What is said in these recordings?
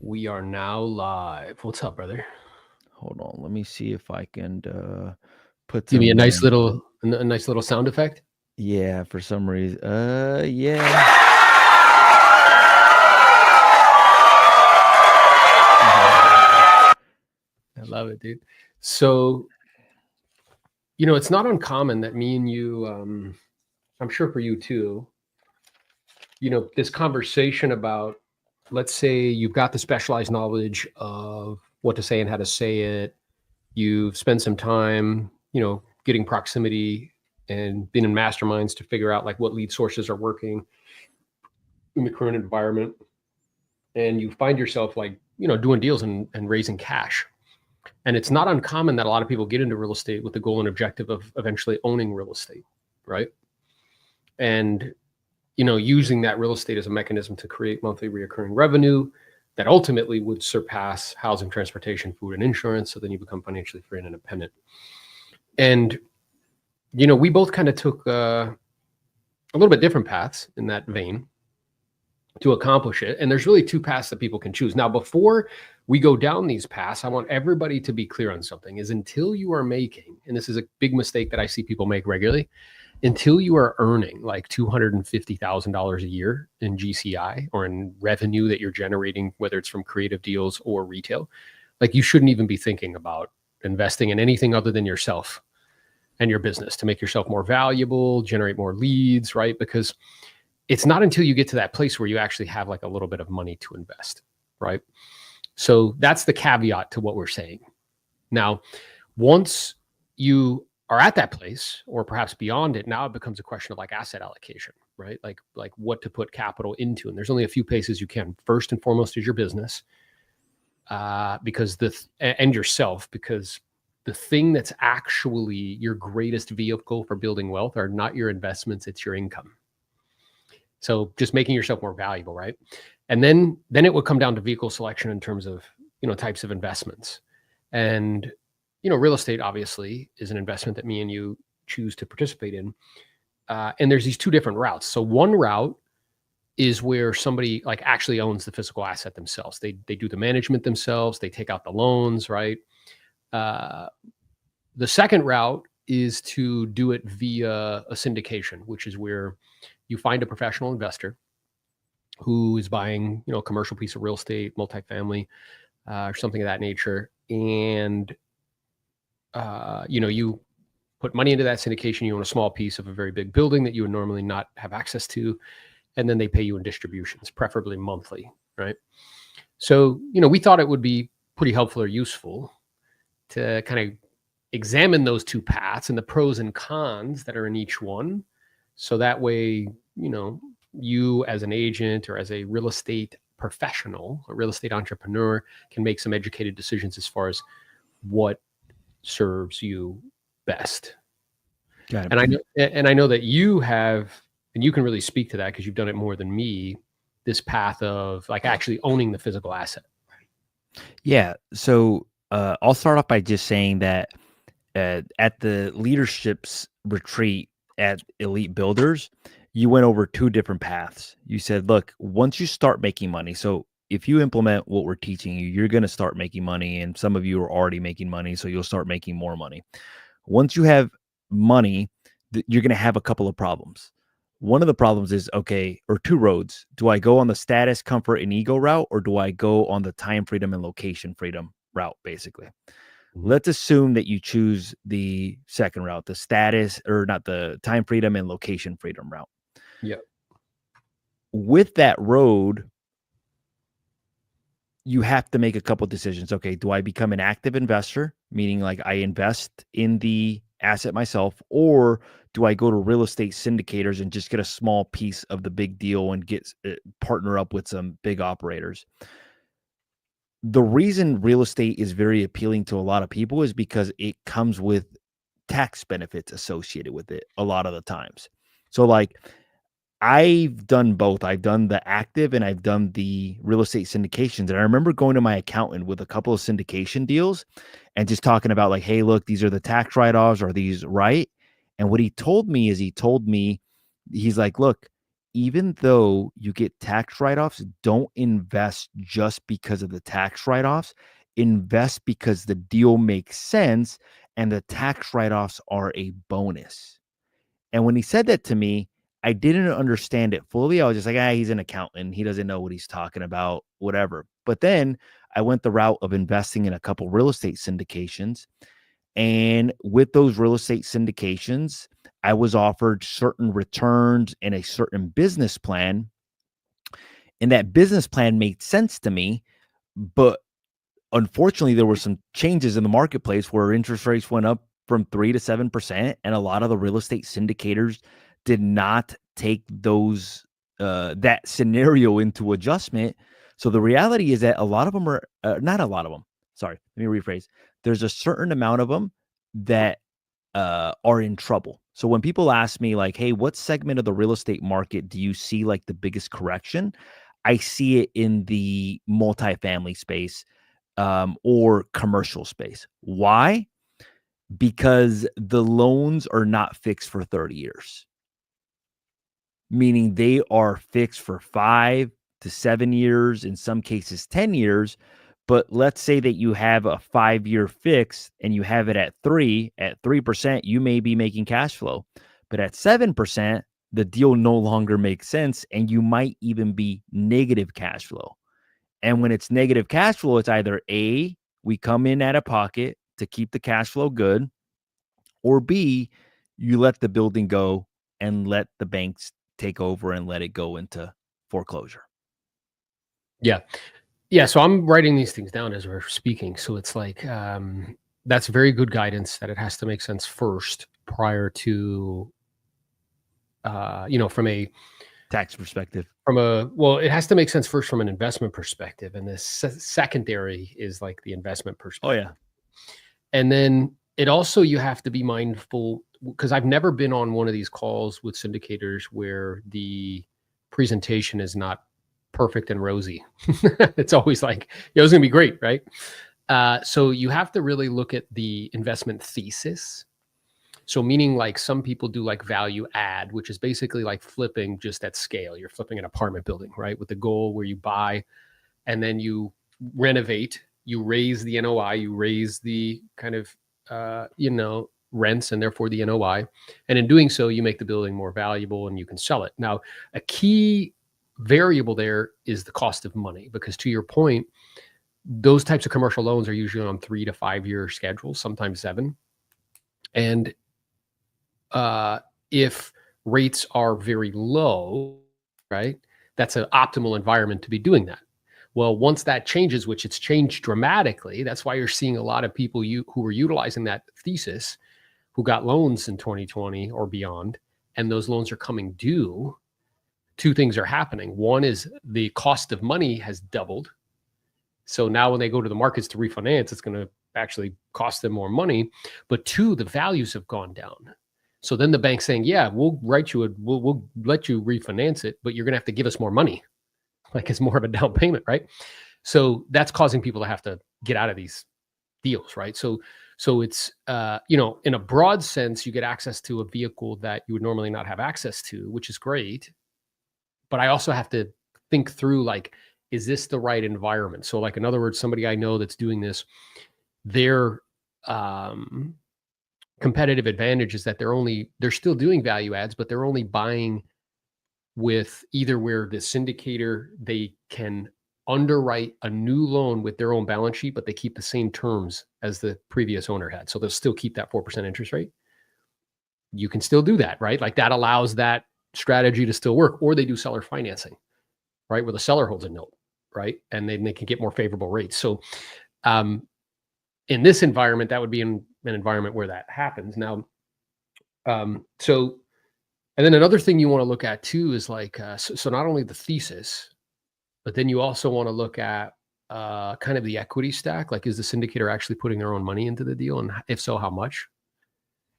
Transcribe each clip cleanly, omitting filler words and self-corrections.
We are now live. What's up, brother? Hold on, let me see if I can put Give me a some. nice little sound effect. Yeah, for some reason. Yeah. I love it, dude. So, it's not uncommon that me and you, I'm sure for you too, this conversation about, let's say you've got the specialized knowledge of what to say and how to say it. You've spent some time, getting proximity and been in masterminds to figure out like what lead sources are working in the current environment. And you find yourself like, doing deals and raising cash. And it's not uncommon that a lot of people get into real estate with the goal and objective of eventually owning real estate, right? And, using that real estate as a mechanism to create monthly reoccurring revenue that ultimately would surpass housing, transportation, food, and insurance. So then you become financially free and independent. And, we both kind of took a little bit different paths in that vein to accomplish it. And there's really two paths that people can choose. Now, before we go down these paths, I want everybody to be clear on something is until you are making, and this is a big mistake that I see people make regularly, until you are earning like $250,000 a year in GCI or in revenue that you're generating, whether it's from creative deals or retail, like you shouldn't even be thinking about investing in anything other than yourself and your business to make yourself more valuable, generate more leads, right? Because it's not until you get to that place where you actually have like a little bit of money to invest, right? So that's the caveat to what we're saying. Now, once you are at that place or perhaps beyond it, now it becomes a question of like asset allocation, right? Like what to put capital into. And there's only a few places you can. First and foremost is your business, because and yourself, because the thing that's actually your greatest vehicle for building wealth are not your investments, it's your income. So just making yourself more valuable, right? And then it would come down to vehicle selection in terms of, types of investments. And, real estate obviously is an investment that me and you choose to participate in. And there's these two different routes. So one route is where somebody like actually owns the physical asset themselves. They do the management themselves. They take out the loans, right? The second route is to do it via a syndication, which is where you find a professional investor who is buying, a commercial piece of real estate, multifamily, or something of that nature. And, you put money into that syndication, you own a small piece of a very big building that you would normally not have access to. And then they pay you in distributions, preferably monthly, right? So, we thought it would be pretty helpful or useful to kind of examine those two paths and the pros and cons that are in each one. So that way, you as an agent or as a real estate professional, a real estate entrepreneur can make some educated decisions as far as what serves you best. Got it. And I know that you have, and you can really speak to that because you've done it more than me, this path of like actually owning the physical asset. Yeah. So I'll start off by just saying that at the leadership's retreat at Elite Builders, you went over two different paths. You said, look, once you start making money, so if you implement what we're teaching you, you're going to start making money. And some of you are already making money, so you'll start making more money. Once you have money, you're going to have a couple of problems. One of the problems is, okay, or two roads. Do I go on the status, comfort, and ego route, or do I go on the time freedom and location freedom route, basically? Let's assume that you choose the second route, the status, or not the time freedom and location freedom route. Yeah. With that road, you have to make a couple decisions. Okay, do I become an active investor, meaning like I invest in the asset myself, or do I go to real estate syndicators and just get a small piece of the big deal and get partner up with some big operators? The reason real estate is very appealing to a lot of people is because it comes with tax benefits associated with it a lot of the times. So like I've done both. I've done the active and I've done the real estate syndications. And I remember going to my accountant with a couple of syndication deals and just talking about like, hey, look, these are the tax write-offs. Are these right? And what he told me is he's like, look, even though you get tax write-offs, don't invest just because of the tax write-offs. Invest because the deal makes sense and the tax write-offs are a bonus. And when he said that to me, I didn't understand it fully. I was just like, he's an accountant. He doesn't know what he's talking about, whatever. But then I went the route of investing in a couple real estate syndications. And with those real estate syndications, I was offered certain returns and a certain business plan. And that business plan made sense to me. But unfortunately, there were some changes in the marketplace where interest rates went up from 3 to 7%. And a lot of the real estate syndicators did not take those that scenario into adjustment. So the reality is that a lot of them are not a lot of them. Sorry, let me rephrase. There's a certain amount of them that are in trouble. So when people ask me like, hey, what segment of the real estate market do you see like the biggest correction? I see it in the multifamily space or commercial space. Why? Because the loans are not fixed for 30 years, meaning they are fixed for 5 to 7 years, in some cases 10 years. But let's say that you have a 5-year fix and you have it at 3%, you may be making cash flow. But at 7%, the deal no longer makes sense and you might even be negative cash flow. And when it's negative cash flow, it's either A, we come in out of pocket to keep the cash flow good, or B, you let the building go and let the banks take over and let it go into foreclosure. Yeah. Yeah. So I'm writing these things down as we're speaking. So it's like, that's very good guidance that it has to make sense first prior to, from a tax perspective. Well, it has to make sense first from an investment perspective. And the secondary is like the investment perspective. Oh, yeah. And then it also, you have to be mindful, because I've never been on one of these calls with syndicators where the presentation is not perfect and rosy. It's always like, it was going to be great, right? So you have to really look at the investment thesis. So meaning like some people do like value add, which is basically like flipping just at scale. You're flipping an apartment building, right? With the goal where you buy and then you renovate, you raise the NOI, you raise the kind of, rents and therefore the NOI. And in doing so, you make the building more valuable and you can sell it. Now, a key variable there is the cost of money, because to your point, those types of commercial loans are usually on 3 to 5 year schedules, sometimes 7. And if rates are very low, right, that's an optimal environment to be doing that. Well, once that changes, which it's changed dramatically, that's why you're seeing a lot of people who are utilizing that thesis, who got loans in 2020 or beyond, and those loans are coming due. Two things are happening. One is the cost of money has doubled. So now when they go to the markets to refinance, it's going to actually cost them more money. But two, the values have gone down. So then the bank's saying, yeah, we'll write you we'll let you refinance it, but you're going to have to give us more money. Like it's more of a down payment, right? So that's causing people to have to get out of these deals, right? So it's, in a broad sense, you get access to a vehicle that you would normally not have access to, which is great. But I also have to think through, like, is this the right environment? So like, in other words, somebody I know that's doing this, their competitive advantage is that they're still doing value adds, but they're only buying with either where the syndicator, they can underwrite a new loan with their own balance sheet, but they keep the same terms as the previous owner had. So they'll still keep that 4% interest rate. You can still do that, right? Like that allows that strategy to still work. Or they do seller financing, right? Where the seller holds a note, right? And then they can get more favorable rates. So in this environment, that would be in an environment where that happens. Now, and then another thing you want to look at too is like, so not only the thesis, but then you also want to look at kind of the equity stack. Like, is the syndicator actually putting their own money into the deal? And if so, how much?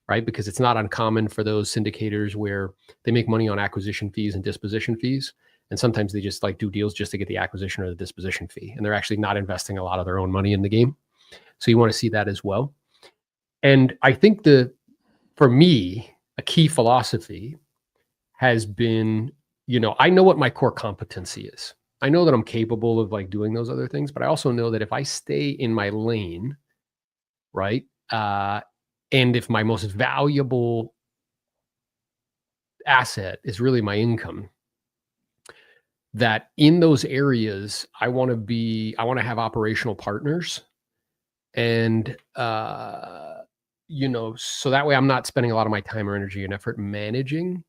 Right? Because it's not uncommon for those syndicators where they make money on acquisition fees and disposition fees. And sometimes they just like do deals just to get the acquisition or the disposition fee. And they're actually not investing a lot of their own money in the game. So you want to see that as well. And I think for me, a key philosophy has been I know what my core competency is. I know that I'm capable of like doing those other things, but I also know that if I stay in my lane, right? And if my most valuable asset is really my income, that in those areas, I want to have operational partners. And, so that way I'm not spending a lot of my time or energy and effort managing,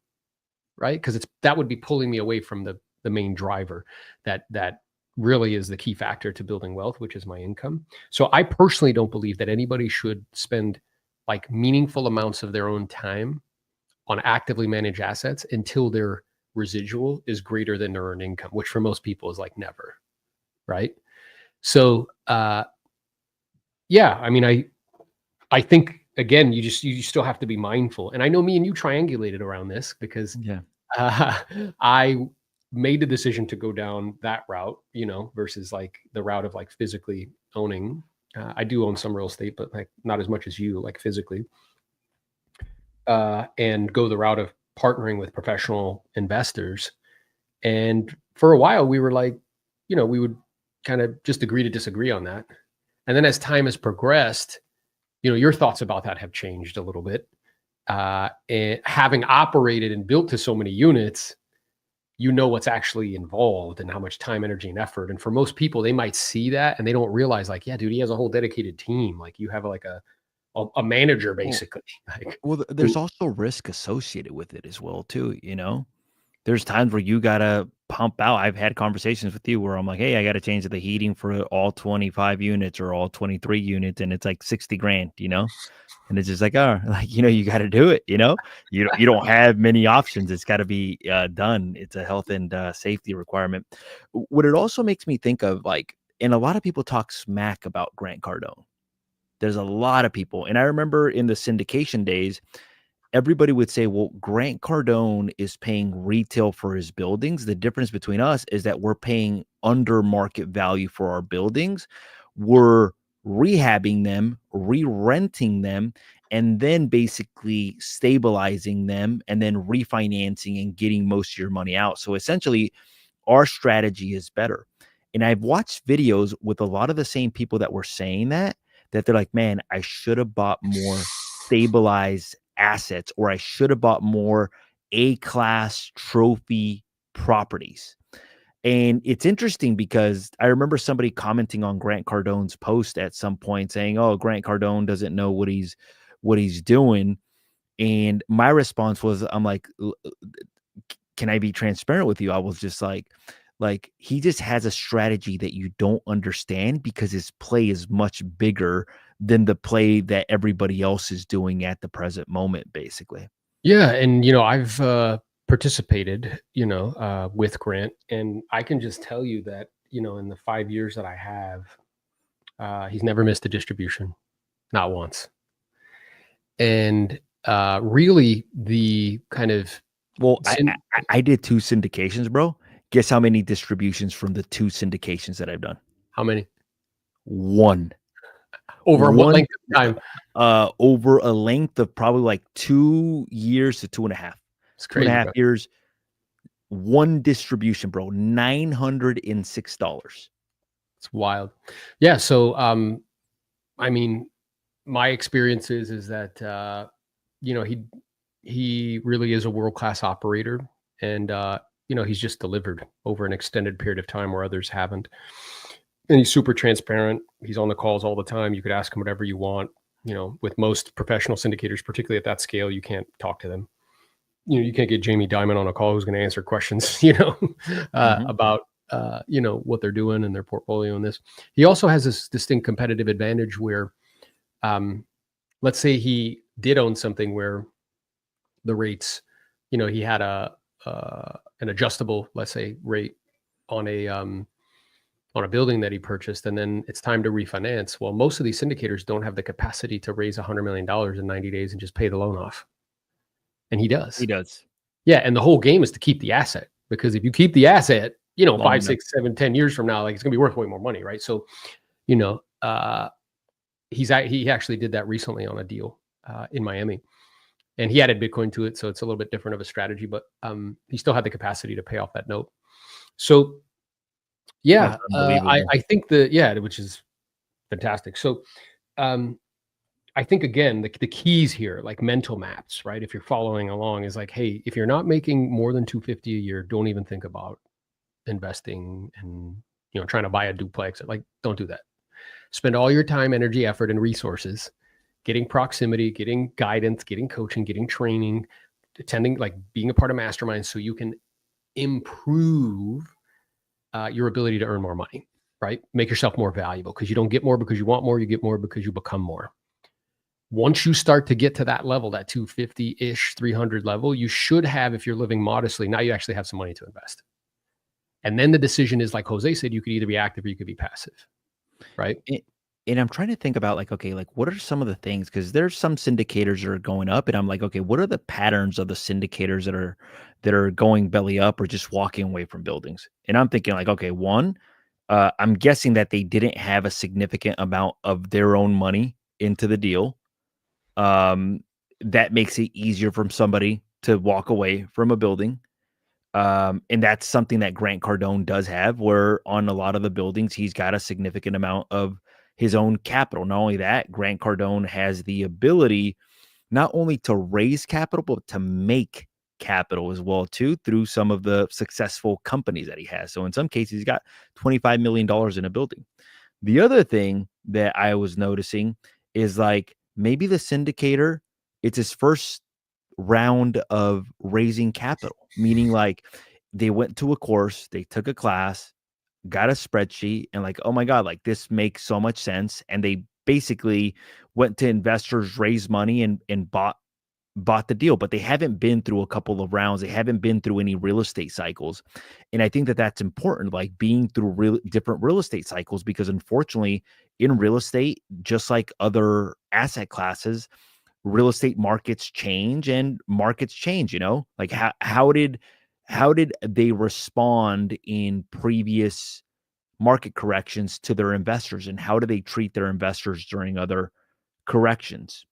right? Because that would be pulling me away from the main driver that really is the key factor to building wealth, which is my income. So I personally don't believe that anybody should spend like meaningful amounts of their own time on actively managed assets until their residual is greater than their earned income, which for most people is like never, right? So yeah, I mean, I think again, you still have to be mindful. And I know me and you triangulated around this because Yeah. I made the decision to go down that route, versus like the route of like physically owning. I do own some real estate, but like not as much as you, like physically, and go the route of partnering with professional investors. And for a while, we were like, we would kind of just agree to disagree on that. And then as time has progressed, your thoughts about that have changed a little bit. And having operated and built to so many units, what's actually involved and how much time, energy, and effort. And for most people, they might see that and they don't realize, like, yeah, dude, he has a whole dedicated team. Like you have like a manager Well, basically. Like, there's also risk associated with it as well too, There's times where you gotta pump out. I've had conversations with you where I'm like, "Hey, I gotta change the heating for all 25 units or all 23 units," and it's like 60 grand, And it's just like, oh, like, you gotta do it, You don't have many options. It's gotta be done. It's a health and safety requirement. What it also makes me think of, like, and a lot of people talk smack about Grant Cardone. There's a lot of people, and I remember in the syndication days, everybody would say, well, Grant Cardone is paying retail for his buildings. The difference between us is that we're paying under market value for our buildings. We're rehabbing them, re-renting them, and then basically stabilizing them and then refinancing and getting most of your money out. So essentially, our strategy is better. And I've watched videos with a lot of the same people that were saying that they're like, man, I should have bought more stabilized assets, or I should have bought more A-class trophy properties. And it's interesting because I remember somebody commenting on Grant Cardone's post at some point saying, "Oh, Grant Cardone doesn't know what he's doing." And my response was, I'm like, can I be transparent with you? I was just like he just has a strategy that you don't understand because his play is much bigger than the play that everybody else is doing at the present moment, basically. yeah, and I've participated, with Grant, and I can just tell you that in the 5 years that I have, he's never missed a distribution, not once. And really, the kind of Well, I did 2 syndications, bro. Guess how many distributions from the 2 syndications that I've done? how many 1. over what 1, length of time? over a length of probably like 2 years to 2.5. It's Two and a crazy, half bro. years, 1 distribution, bro, $906. It's wild. Yeah. So, I mean, my experience is that he really is a world class operator, and he's just delivered over an extended period of time where others haven't. And he's super transparent. He's on the calls all the time. You could ask him whatever you want. With most professional syndicators, particularly at that scale, you can't talk to them. You can't get Jamie Dimon on a call who's going to answer questions, Mhm. about what they're doing in their portfolio and this. He also has this distinct competitive advantage where, let's say he did own something where the rates, he had an adjustable, let's say, rate on a building that he purchased, and then it's time to refinance. Well, most of these syndicators don't have the capacity to raise $100 million in 90 days and just pay the loan off, and he He does. does. Yeah, and the whole game is to keep the asset, because if you keep the asset, Long five, enough. 6, 7, 10 years from now, like it's gonna be worth way more money, right? So, you know, he actually did that recently on a deal in Miami, and he added Bitcoin to it, so it's a little bit different of a strategy, but he still had the capacity to pay off that note. So That's yeah, unbelievable. I think which is fantastic. So um, I think again, the keys here, like mental maps, right? If you're following along, is like, hey, if you're not making more than 250 a year, don't even think about investing and trying to buy a duplex. Like, don't do that. Spend all your time, energy, effort, and resources getting proximity, getting guidance, getting coaching, getting training, attending, like being a part of masterminds, so you can improve your ability to earn more money, right? Make yourself more valuable, because you don't get more because you want more. You get more because you become more. Once you start to get to that level, that 250-ish, 300 level, you should have, if you're living modestly, now you actually have some money to invest. And then the decision is, like Jose said, you could either be active or you could be passive, right? And and I'm trying to think about, like, okay, like, what are some of the things? Because there's some syndicators that are going up, and I'm like, okay, what are the patterns of the syndicators that are going belly up or just walking away from buildings? And I'm thinking, like, okay, one, I'm guessing that they didn't have a significant amount of their own money into the deal. Um, that makes it easier for somebody to walk away from a building. And that's something that Grant Cardone does have, where on a lot of the buildings, he's got a significant amount of his own capital. Not only that, Grant Cardone has the ability not only to raise capital, but to make capital as well too, through some of the successful companies that he has. So in some cases, he's got $25 million in a building. The other thing that I was noticing is, like, maybe the syndicator, it's his first round of raising capital, meaning, like, they went to a course, they took a class, got a spreadsheet, and, like, oh my God, like, this makes so much sense. And they basically went to investors, raised money, and bought the deal, but they haven't been through a couple of rounds. They haven't been through any real estate cycles. And I think that that's important, like being through different real estate cycles, because unfortunately in real estate, just like other asset classes, real estate markets change and markets change, like how did they respond in previous market corrections to their investors, and how do they treat their investors during other corrections?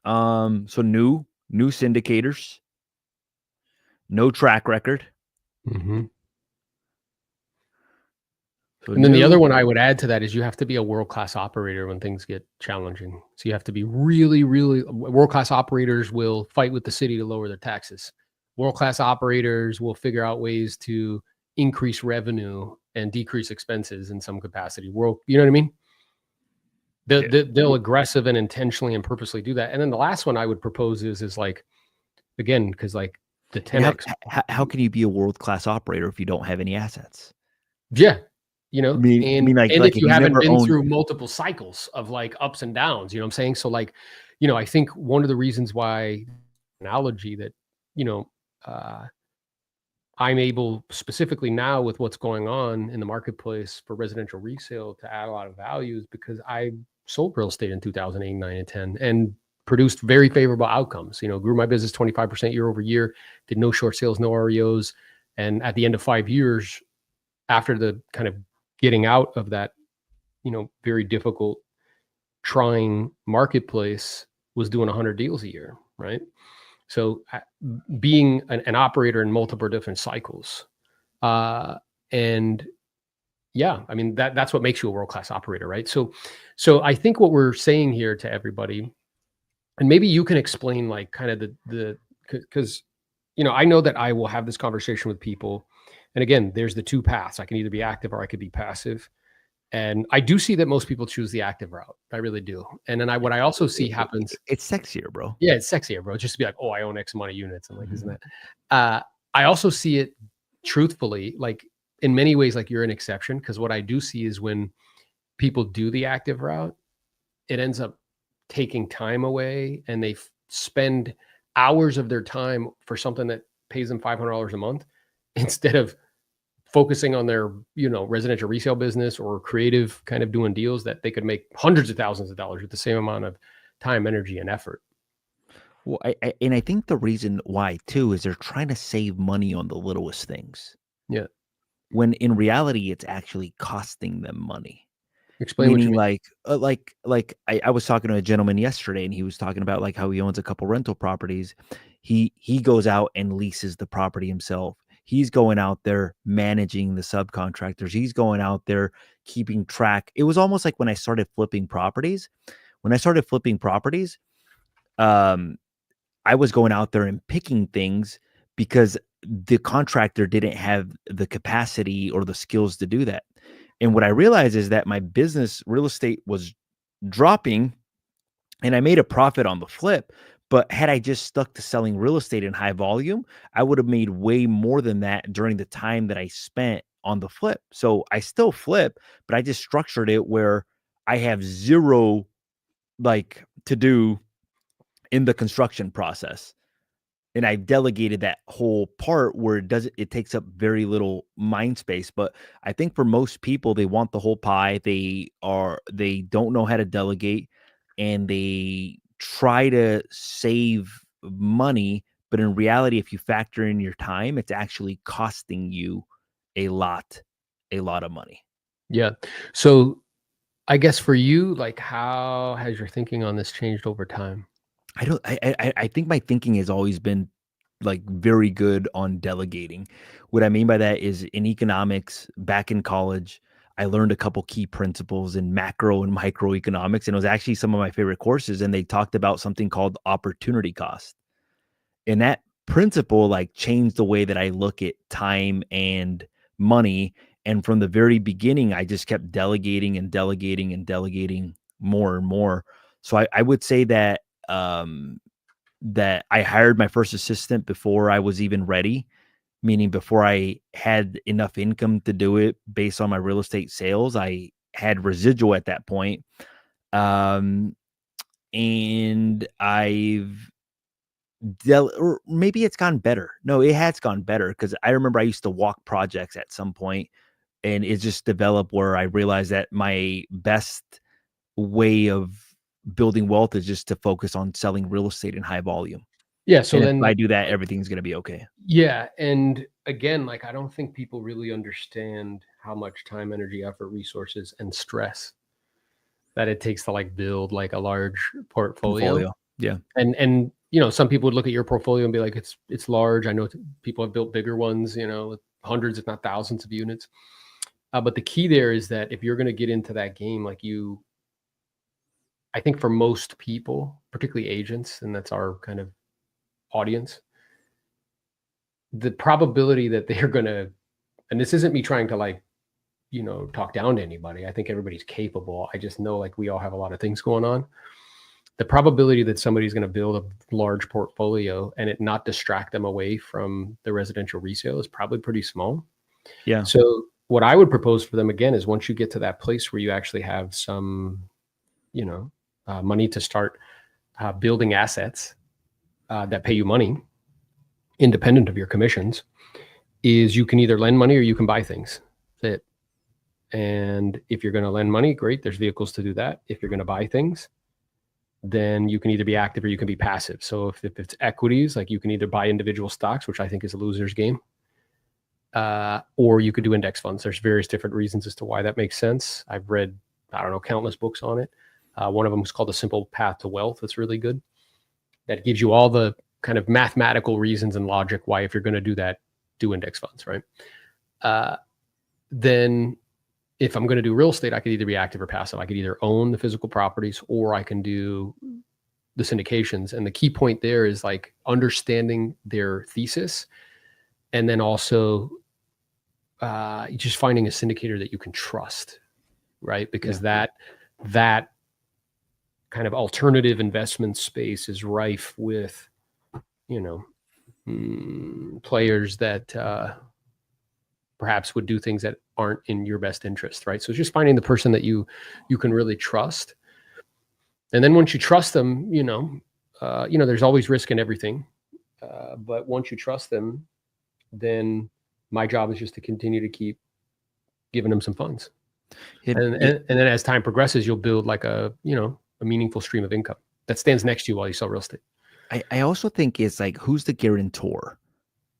So new syndicators, no track record. Mm-hmm. So And then the other new. one I would add to that is, you have to be a world-class operator when things get challenging. So you have to be really, really world-class operators will fight with the city to lower their taxes. World-class operators will figure out ways to increase revenue and decrease expenses in some capacity. You know what I mean? They'll aggressive and intentionally and purposely do that. And then the last one I would propose is like, again, because like the And 10x, how can you be a world class operator if you don't have any assets? yeah, I mean, and like if if you you've haven't never been owned. through multiple cycles of like ups and downs, what I'm saying? So like, I think one of the reasons why analogy that, you know, uh, I'm able specifically now with what's going on in the marketplace for residential resale to add a lot of value is because I sold real estate in 2008, 9, and 10 and produced very favorable outcomes. Grew my business 25% year over year, did no short sales, no REOs. And at the end of 5 years, after the kind of getting out of that, very difficult, trying marketplace, was doing 100 deals a year, right? So being an operator in multiple different cycles, and yeah, I mean that's what makes you a world class operator, right? So I think what we're saying here to everybody, and maybe you can explain like kind of the because I know that I will have this conversation with people, and again, there's the two paths. I can either be active or I could be passive. And I do see that most people choose the active route. I really do. And then what I also see happens, It's sexier, bro. yeah, it's sexier, bro. Just to be like, oh, I own X amount of units. I'm like, isn't Mhm. that? I also see it truthfully, like in many ways, like you're an exception. Because what I do see is when people do the active route, it ends up taking time away, and they spend hours of their time for something that pays them $500 a month instead of focusing on their, residential resale business or creative kind of doing deals that they could make hundreds of thousands of dollars with the same amount of time, energy, and effort. Well, I think the reason why too is they're trying to save money on the littlest things, Yeah. when in reality it's actually costing them money. Explain what you Meaning mean. I was talking to a gentleman yesterday, and he was talking about like how he owns a couple rental properties. He goes out and leases the property himself. He's going out there managing the subcontractors. He's going out there keeping track. It was almost like when I started flipping properties. When I started flipping properties, um, I was going out there and picking things because the contractor didn't have the capacity or the skills to do that. And what I realized is that my business real estate was dropping, and I made a profit on the flip. But had I just stuck to selling real estate in high volume, I would have made way more than that during the time that I spent on the flip. So I still flip, but I just structured it where I have zero like to do in the construction process. And I delegated that whole part where it takes up very little mind space. But I think for most people, they want the whole pie. They don't know how to delegate, and they try to save money. But in reality, if you factor in your time, it's actually costing you a lot, a lot of money. Yeah. So I guess for you, like, how has your thinking on this changed over time? I don't I think my thinking has always been, like, very good on delegating. What I mean by that is in economics, back in college, I learned a couple key principles in macro and microeconomics, and it was actually some of my favorite courses, and they talked about something called opportunity cost. And that principle, like, changed the way that I look at time and money, and from the very beginning, I just kept delegating and delegating and delegating more and more. So I would say that, that I hired my first assistant before I was even ready, meaning before I had enough income to do it based on my real estate sales. I had residual at that point. Um, and or maybe it's gone better. No, it has gone better because I remember I used to walk projects at some point, and it just developed where I realized that my best way of building wealth is just to focus on selling real estate in high volume. Yeah. So And if then, I do that, everything's gonna be okay. yeah. And again, like, I don't think people really understand how much time, energy, effort, resources, and stress that it takes to like build like a large portfolio. Portfolio. Yeah. And some people would look at your portfolio and be like, it's large. I know people have built bigger ones, with hundreds, if not thousands of units. But the key there is that if you're going to get into that game, like I think for most people, particularly agents, and that's our kind of audience, the probability that they're going to, and this isn't me trying to like, talk down to anybody. I think everybody's capable. I just know like we all have a lot of things going on. The probability that somebody's going to build a large portfolio and it not distract them away from the residential resale is probably pretty small. Yeah. So what I would propose for them again is once you get to that place where you actually have some, money to start building assets that pay you money, independent of your commissions, is you can either lend money or you can buy things. That's it. And if you're going to lend money, great. There's vehicles to do that. If you're going to buy things, then you can either be active or you can be passive. So if it's equities, like you can either buy individual stocks, which I think is a loser's game, or you could do index funds. There's various different reasons as to why that makes sense. I've read, I don't know, countless books on it. One of them is called The Simple Path to Wealth. That's really good. That gives you all the kind of mathematical reasons and logic why, if you're going to do that, do index funds, right? Then if I'm going to do real estate, I could either be active or passive. I could either own the physical properties or I can do the syndications. And the key point there is like understanding their thesis, and then also just finding a syndicator that you can trust, right? Because that kind of alternative investment space is rife with, players that perhaps would do things that aren't in your best interest, right? So it's just finding the person that you can really trust. And then once you trust them, there's always risk in everything. But once you trust them, then my job is just to continue to keep giving them some funds. And then as time progresses, you'll build like a meaningful stream of income that stands next to you while you sell real estate. I also think it's like, who's the guarantor,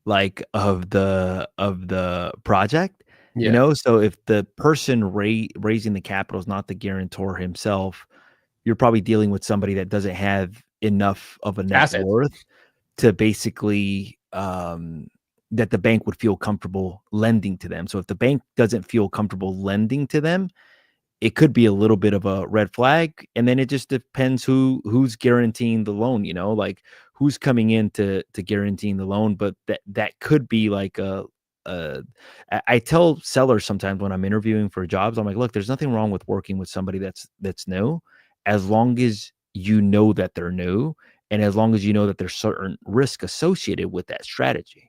like, of the project? You Yeah. know, so if the person raising the capital is not the guarantor himself, you're probably dealing with somebody that doesn't have enough of a net Assets. worth to basically that the bank would feel comfortable lending to them. So if the bank doesn't feel comfortable lending to them, it could be a little bit of a red flag. And then it just depends who's guaranteeing the loan, you know, like who's coming in to guaranteeing the loan. But that could be like a I tell sellers sometimes when I'm interviewing for jobs, I'm like, look, there's nothing wrong with working with somebody that's new, as long as you know that they're new, and as long as you know that there's certain risk associated with that strategy.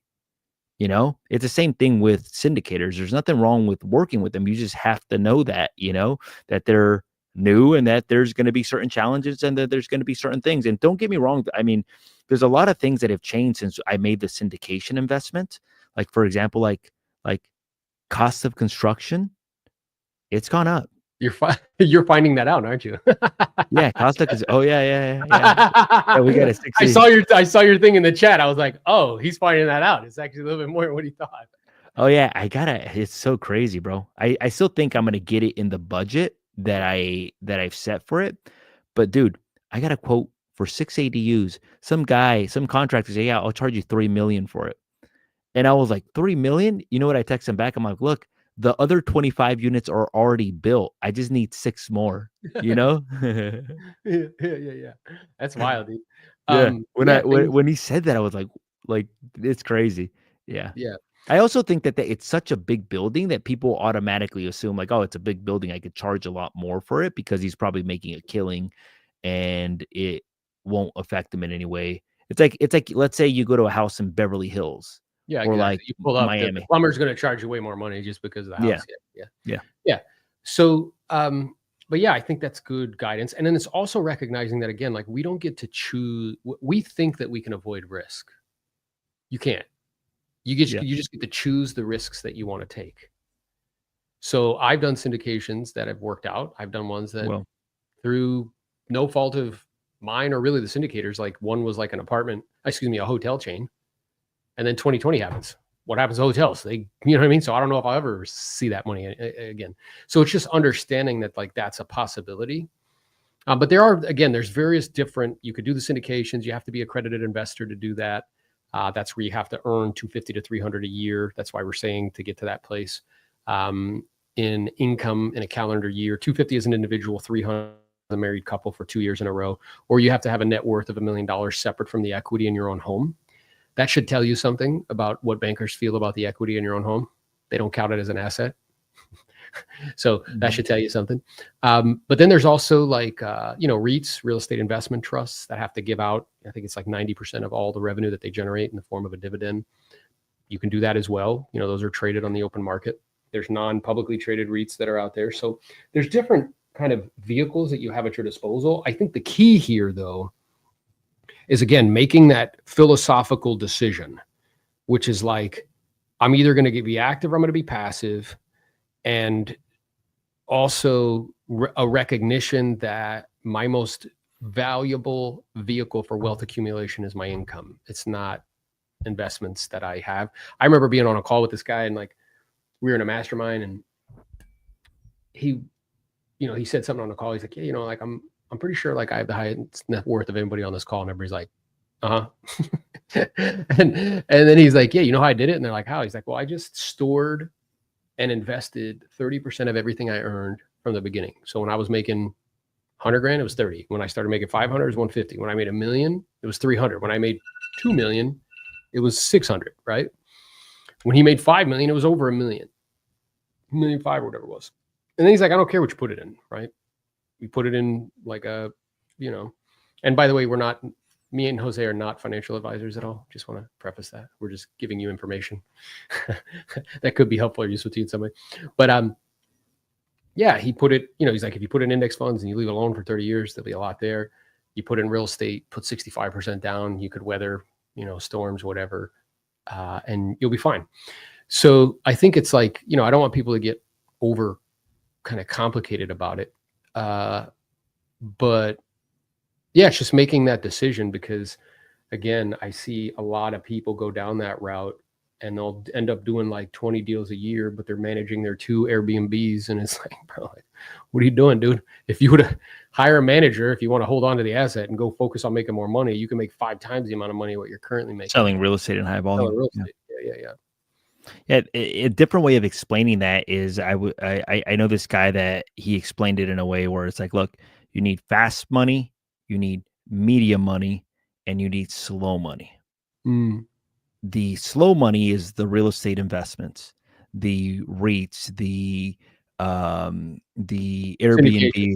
You know, it's the same thing with syndicators. There's nothing wrong with working with them. You just have to know that, you know, that they're new and that there's going to be certain challenges and that there's going to be certain things. And don't get me wrong. I mean, there's a lot of things that have changed since I made the syndication investment. Like, for example, like cost of construction, it's gone up. You're finding that out, aren't you? Yeah, cost of oh yeah. Yeah, we got a I 60. saw your thing in the chat. I was like, oh, he's finding that out. It's actually a little bit more than what he thought. Oh yeah, it's so crazy, bro. I still think I'm gonna get it in the budget that I've set for it. But dude, I got a quote for 6 ADUs. Some contractor say, yeah, I'll charge you 3 million for it. And I was like, 3 million? You know what? I text him back. I'm like, look, the other 25 units are already built. I just need 6 more, you know? Yeah. That's wild, dude. Yeah. When Yeah, I things. when he said that, I was like, it's crazy. Yeah. Yeah, I also think that it's such a big building that people automatically assume like, oh, it's a big building. I could charge a lot more for it because he's probably making a killing and it won't affect him in any way. It's like let's say you go to a house in Beverly Hills yeah, or like exactly. You pull up, the Miami. plumber's going to charge you way more money just because of the Yeah. house. Yeah, Yeah. yeah. So, but yeah, I think that's good guidance. And then it's also recognizing that again, like we don't get to choose. We think that we can avoid risk. You can't. Yeah. You just get to choose the risks that you want to take. So I've done syndications that have worked out. I've done ones that Well, through no fault of mine or really the syndicators, like one was like an apartment, excuse me, a hotel chain. And then 2020 happens. What happens to hotels? They, you know what I mean? So I don't know if I'll ever see that money again. So it's just understanding that like that's a possibility. But there are, again, there's various different, you could do the syndications. You have to be accredited investor to do that. That's where you have to earn 250 to 300 a year. That's why we're saying to get to that place. In income in a calendar year, 250 as an individual, 300 a married couple for 2 years in a row, or you have to have a net worth of $1 million separate from the equity in your own home. That should tell you something about what bankers feel about the equity in your own home. They don't count it as an asset. So that should tell you something. But then there's also like, REITs, real estate investment trusts that have to give out, I think it's like 90% of all the revenue that they generate in the form of a dividend. You can do that as well. Those are traded on the open market. There's non-publicly traded REITs that are out there. So there's different kind of vehicles that you have at your disposal. I think the key here, though, is again, making that philosophical decision, which is like, I'm either going to be active or I'm going to be passive. And also a recognition that my most valuable vehicle for wealth accumulation is my income. It's not investments that I have. I remember being on a call with this guy and like, we were in a mastermind and he said something on the call. He's like, yeah, like I'm pretty sure like I have the highest net worth of anybody on this call. And everybody's like, uh-huh. and then he's like, yeah, you know how I did it? And they're like, how? He's like, well, I just stored and invested 30% of everything I earned from the beginning. So when I was making 100 grand, it was 30. When I started making 500, it was 150. When I made $1 million, it was 300. When I made 2 million, it was 600, right? When he made 5 million, it was over $1 million, 1.5 or whatever it was. And then he's like, I don't care what you put it in, right? We put it in like and by the way, me and Jose are not financial advisors at all. Just want to preface that. We're just giving you information that could be helpful or useful to you in some way. But yeah, he put it, he's like, if you put in index funds and you leave it alone for 30 years, there'll be a lot there. You put in real estate, put 65% down, you could weather, storms, whatever, and you'll be fine. So I think it's like, I don't want people to get over kind of complicated about it. But yeah, it's just making that decision because again, I see a lot of people go down that route and they'll end up doing like 20 deals a year, but they're managing their 2 Airbnbs. And it's like, bro, like, what are you doing, dude? If you would hire a manager, if you want to hold on to the asset and go focus on making more money, you can make 5 times the amount of money what you're currently making. Selling real estate in high volume. Real estate. Yeah. Yeah, a different way of explaining that is I know this guy that he explained it in a way where it's like, look, you need fast money, you need medium money, and you need slow money. The slow money is the real estate investments, the REITs, the Airbnbs,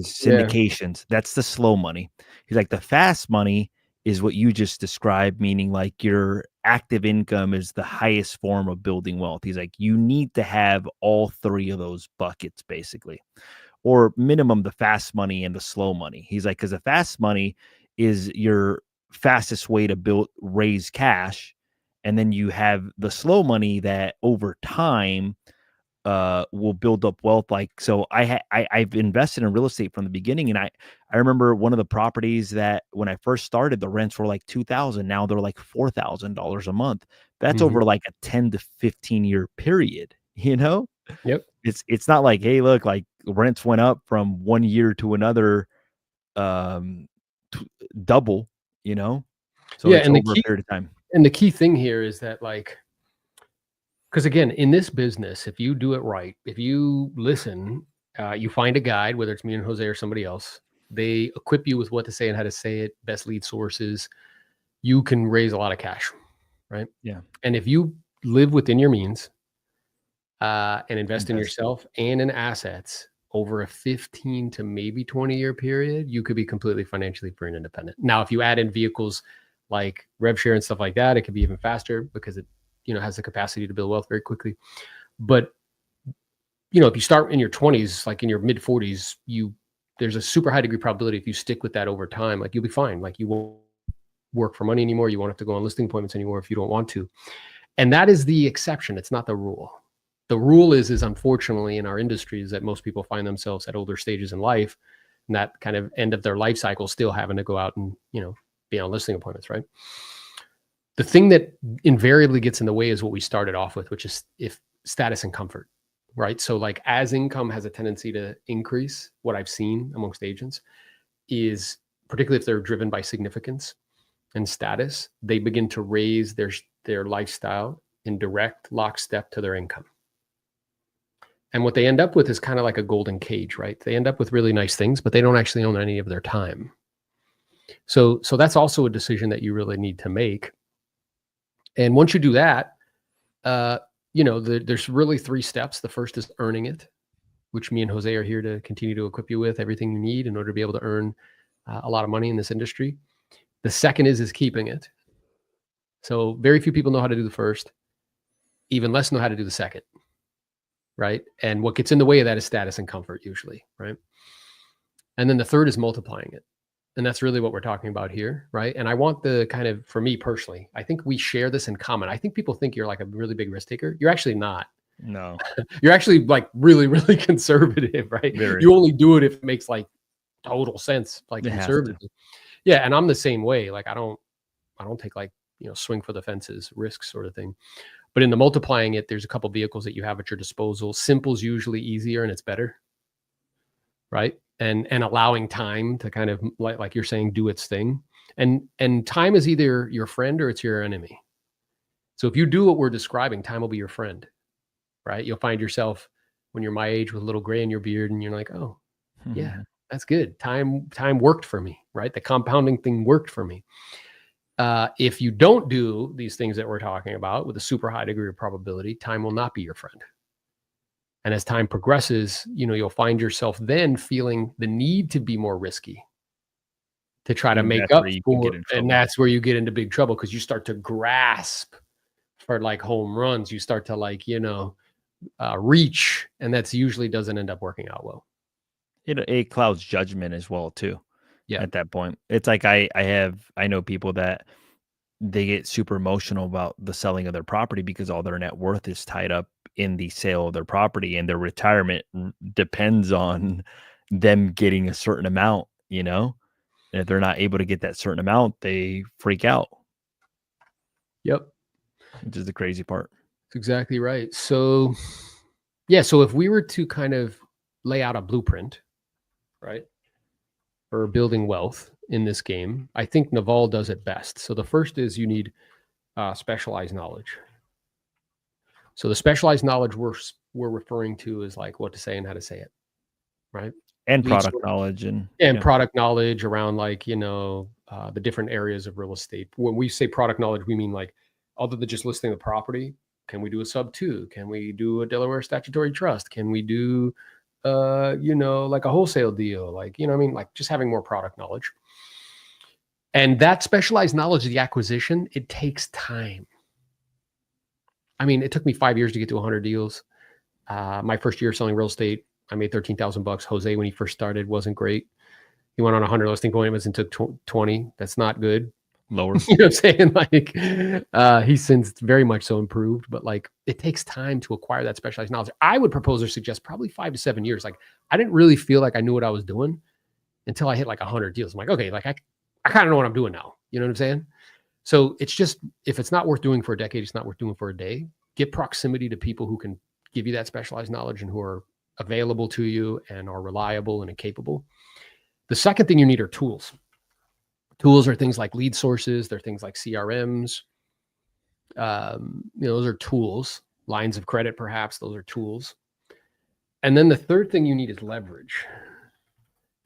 syndications. That's the slow money. He's like, the fast money is what you just described, meaning like your active income is the highest form of building wealth. He's like, you need to have all 3 of those buckets, basically, or minimum the fast money and the slow money. He's like, because the fast money is your fastest way to raise cash. And then you have the slow money that over time will build up wealth. Like, so I've invested in real estate from the beginning. And I remember one of the properties that when I first started, the rents were like $2,000. Now they're like $4,000 a month. That's over like a 10 to 15 year period, you know? Yep. It's not like, hey, look, like rents went up from one year to another, double, you know? So yeah, it's and over a period of time. And the key thing here is that, like, because again, in this business, if you do it right, if you listen, you find a guide, whether it's me and Jose or somebody else, they equip you with what to say and how to say it, best lead sources, you can raise a lot of cash, right? Yeah. And if you live within your means and invest in yourself and in assets over a 15 to maybe 20-year period, you could be completely financially free and independent. Now, if you add in vehicles like rev share and stuff like that, it could be even faster because it, has the capacity to build wealth very quickly. But, if you start in your 20s, like in your mid 40s, there's a super high degree probability if you stick with that over time, like you'll be fine. Like you won't work for money anymore. You won't have to go on listing appointments anymore if you don't want to. And that is the exception. It's not the rule. The rule is unfortunately in our industry is that most people find themselves at older stages in life and that kind of end of their life cycle still having to go out and, be on listing appointments, right? The thing that invariably gets in the way is what we started off with, which is if status and comfort, right? So like as income has a tendency to increase, what I've seen amongst agents is particularly if they're driven by significance and status, they begin to raise their lifestyle in direct lockstep to their income. And what they end up with is kind of like a golden cage, right? They end up with really nice things, but they don't actually own any of their time. So that's also a decision that you really need to make. And once you do that, there's really 3 steps. The first is earning it, which me and Jose are here to continue to equip you with everything you need in order to be able to earn a lot of money in this industry. The second is keeping it. So very few people know how to do the first, even less know how to do the second, right? And what gets in the way of that is status and comfort usually, right? And then the third is multiplying it. And that's really what we're talking about here, right? And I want the kind of, for me personally, I think we share this in common. I think people think you're like a really big risk taker. You're actually not. No. You're actually like really, really conservative, right? Very. You only do it if it makes like total sense, like conservative. Yeah, and I'm the same way. Like I don't take like, swing for the fences, risk sort of thing. But in the multiplying it, there's a couple vehicles that you have at your disposal. Simple's usually easier and it's better, right? And allowing time to kind of like you're saying, do its thing. And time is either your friend or it's your enemy. So if you do what we're describing, time will be your friend, right? You'll find yourself when you're my age with a little gray in your beard and you're like, oh, yeah, that's good. Time worked for me, right? The compounding thing worked for me. If you don't do these things that we're talking about with a super high degree of probability, time will not be your friend. And as time progresses, you'll find yourself then feeling the need to be more risky to try to make up for, and that's where you get into big trouble because you start to grasp for like home runs. You start to like, reach, and that's usually doesn't end up working out well. It clouds judgment as well too. Yeah. At that point, it's like I know people that they get super emotional about the selling of their property because all their net worth is tied up in the sale of their property, and their retirement depends on them getting a certain amount, and if they're not able to get that certain amount, they freak out. Yep. Which is the crazy part. That's exactly right. So, yeah, so if we were to kind of lay out a blueprint, right, for building wealth in this game, I think Naval does it best. So the first is you need specialized knowledge. So the specialized knowledge we're referring to is like what to say and how to say it, right? And Lead product source knowledge and and yeah. product knowledge around like the different areas of real estate. When we say product knowledge, we mean like other than just listing the property. Can we do a sub two? Can we do a Delaware statutory trust? Can we do like a wholesale deal? Like, I mean, like just having more product knowledge. And that specialized knowledge, the acquisition, it takes time. I mean, it took me 5 years to get to 100 deals. My first year selling real estate, I made $13,000. Jose, when he first started, wasn't great. He went on 100 listing appointments and took 20. That's not good. Lower. You know what I'm saying? Like, he's since very much so improved, but like it takes time to acquire that specialized knowledge. I would propose or suggest probably 5 to 7 years. Like, I didn't really feel like I knew what I was doing until I hit like 100 deals. I'm like, okay, like I kind of know what I'm doing now. You know what I'm saying? So it's just, if it's not worth doing for a decade, it's not worth doing for a day. Get proximity to people who can give you that specialized knowledge and who are available to you and are reliable and capable. The second thing you need are tools. Tools are things like lead sources. They're things like CRMs. Those are tools. Lines of credit, perhaps. Those are tools. And then the third thing you need is leverage.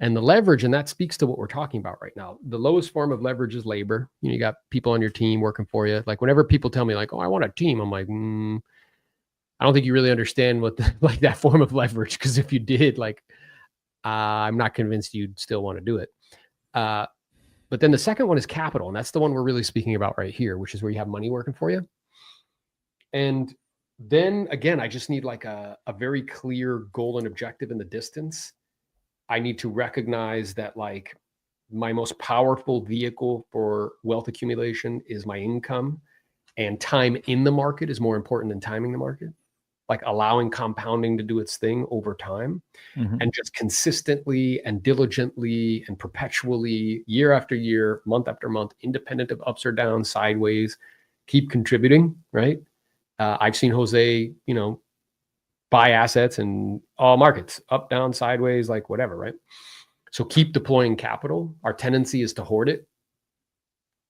And the leverage, and that speaks to what we're talking about right now. The lowest form of leverage is labor. You got people on your team working for you. Like whenever people tell me like, oh, I want a team, I'm like, I don't think you really understand what like that form of leverage. Because if you did, like, I'm not convinced you'd still want to do it. But then the second one is capital. And that's the one we're really speaking about right here, which is where you have money working for you. And then again, I just need like a very clear goal and objective in the distance. I need to recognize that like my most powerful vehicle for wealth accumulation is my income, and time in the market is more important than timing the market. Like allowing compounding to do its thing over time, and just consistently and diligently and perpetually, year after year, month after month, independent of ups or downs, sideways, keep contributing, right? I've seen Jose, buy assets in all markets, up, down, sideways, like whatever, right? So keep deploying capital. Our tendency is to hoard it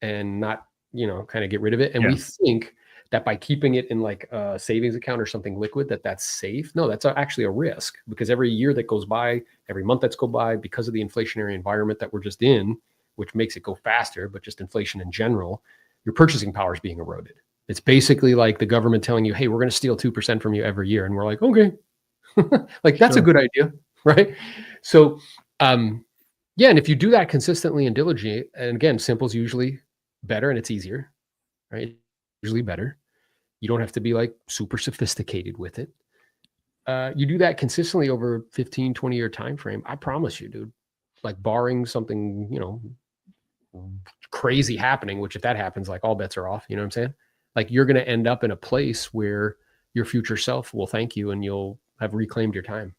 and not, kind of get rid of it. And we think that by keeping it in like a savings account or something liquid, that's safe. No, that's actually a risk, because every year that goes by, every month that's go by, because of the inflationary environment that we're just in, which makes it go faster, but just inflation in general, your purchasing power is being eroded. It's basically like the government telling you, hey, we're going to steal 2% from you every year. And we're like, okay, like that's a good idea, right? So, and if you do that consistently and diligently, and again, simple is usually better and it's easier, right? Usually better. You don't have to be like super sophisticated with it. You do that consistently over 15, 20-year time frame. I promise you, dude, like barring something, crazy happening, which if that happens, like all bets are off, you know what I'm saying? Like you're going to end up in a place where your future self will thank you and you'll have reclaimed your time.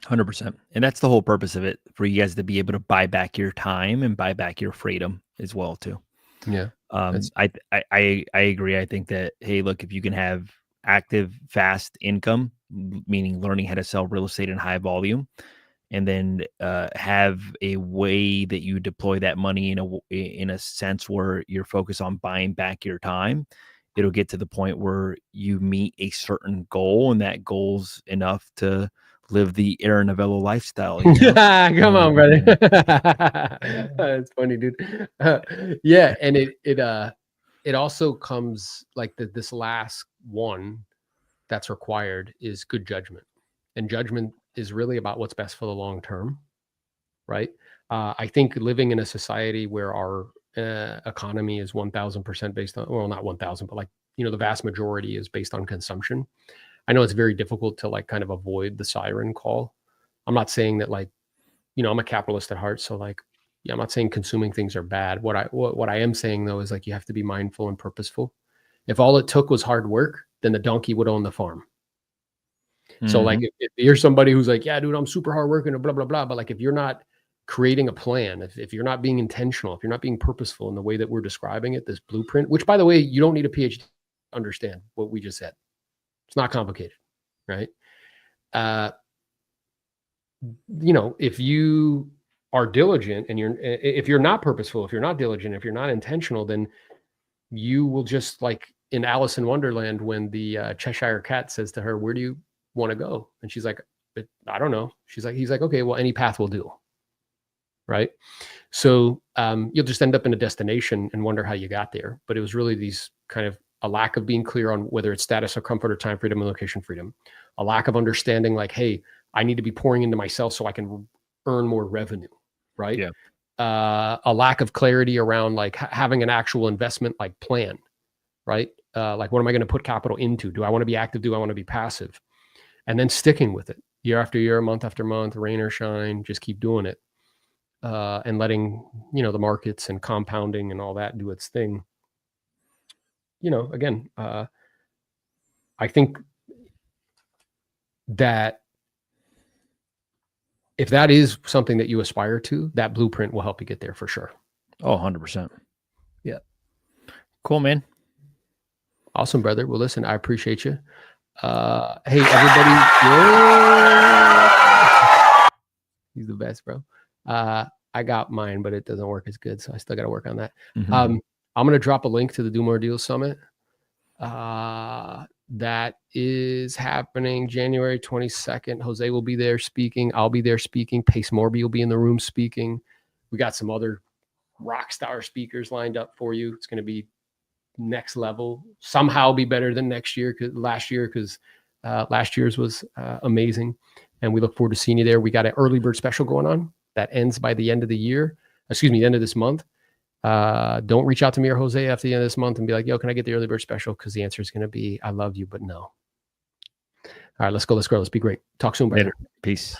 100%. And that's the whole purpose of it, for you guys to be able to buy back your time and buy back your freedom as well too. Yeah. I agree. I think that, hey, look, if you can have active, fast income, meaning learning how to sell real estate in high volume, and then have a way that you deploy that money in a sense where you're focused on buying back your time, it'll get to the point where you meet a certain goal, and that goal's enough to live the Aaron Novello lifestyle. Come on, brother. It's funny, dude. Yeah, and it also comes like this last one that's required is good judgment, and judgment is really about what's best for the long term, right? I think living in a society where our economy is 1,000% based on, well, not 1,000, but like the vast majority is based on consumption. I know it's very difficult to like kind of avoid the siren call. I'm not saying that like, I'm a capitalist at heart. So like, yeah, I'm not saying consuming things are bad. What I am saying though, is like, you have to be mindful and purposeful. If all it took was hard work, then the donkey would own the farm. So like, if you're somebody who's like, yeah, dude, I'm super hardworking and blah, blah, blah. But like, if you're not creating a plan, if you're not being intentional, if you're not being purposeful in the way that we're describing it, this blueprint, which by the way, you don't need a PhD understand what we just said. It's not complicated, right? If you are diligent and if you're not purposeful, if you're not diligent, if you're not intentional, then you will just, like in Alice in Wonderland, when the Cheshire Cat says to her, "Where do you want to go?" And she's like, "I don't know." He's like, "Okay, well, any path will do." Right. So you'll just end up in a destination and wonder how you got there. But it was really these kind of a lack of being clear on whether it's status or comfort or time freedom and location freedom, a lack of understanding, like, hey, I need to be pouring into myself so I can earn more revenue. Right. Yeah. A lack of clarity around like having an actual investment like plan. Right. Like, what am I going to put capital into? Do I want to be active? Do I want to be passive? And then sticking with it year after year, month after month, rain or shine, just keep doing it. And letting, the markets and compounding and all that do its thing. Again, I think that if that is something that you aspire to, that blueprint will help you get there for sure. Oh, 100%. Yeah. Cool, man. Awesome, brother. Well, listen, I appreciate you. Hey, everybody. Yeah. He's the best, bro. I got mine, but it doesn't work as good. So I still got to work on that. Mm-hmm. I'm going to drop a link to the Do More Deals Summit. That is happening January 22nd. Jose will be there speaking. I'll be there speaking. Pace Morby will be in the room speaking. We got some other rock star speakers lined up for you. It's going to be next level. Somehow be better than last year, because last year's was amazing. And we look forward to seeing you there. We got an early bird special going on that ends by the end of the year. The end of this month. Don't reach out to me or Jose after the end of this month and be like, "Yo, can I get the early bird special?" Because the answer is going to be, "I love you, but no." All right, let's go. Let's be great. Talk soon, brother. Later. Peace.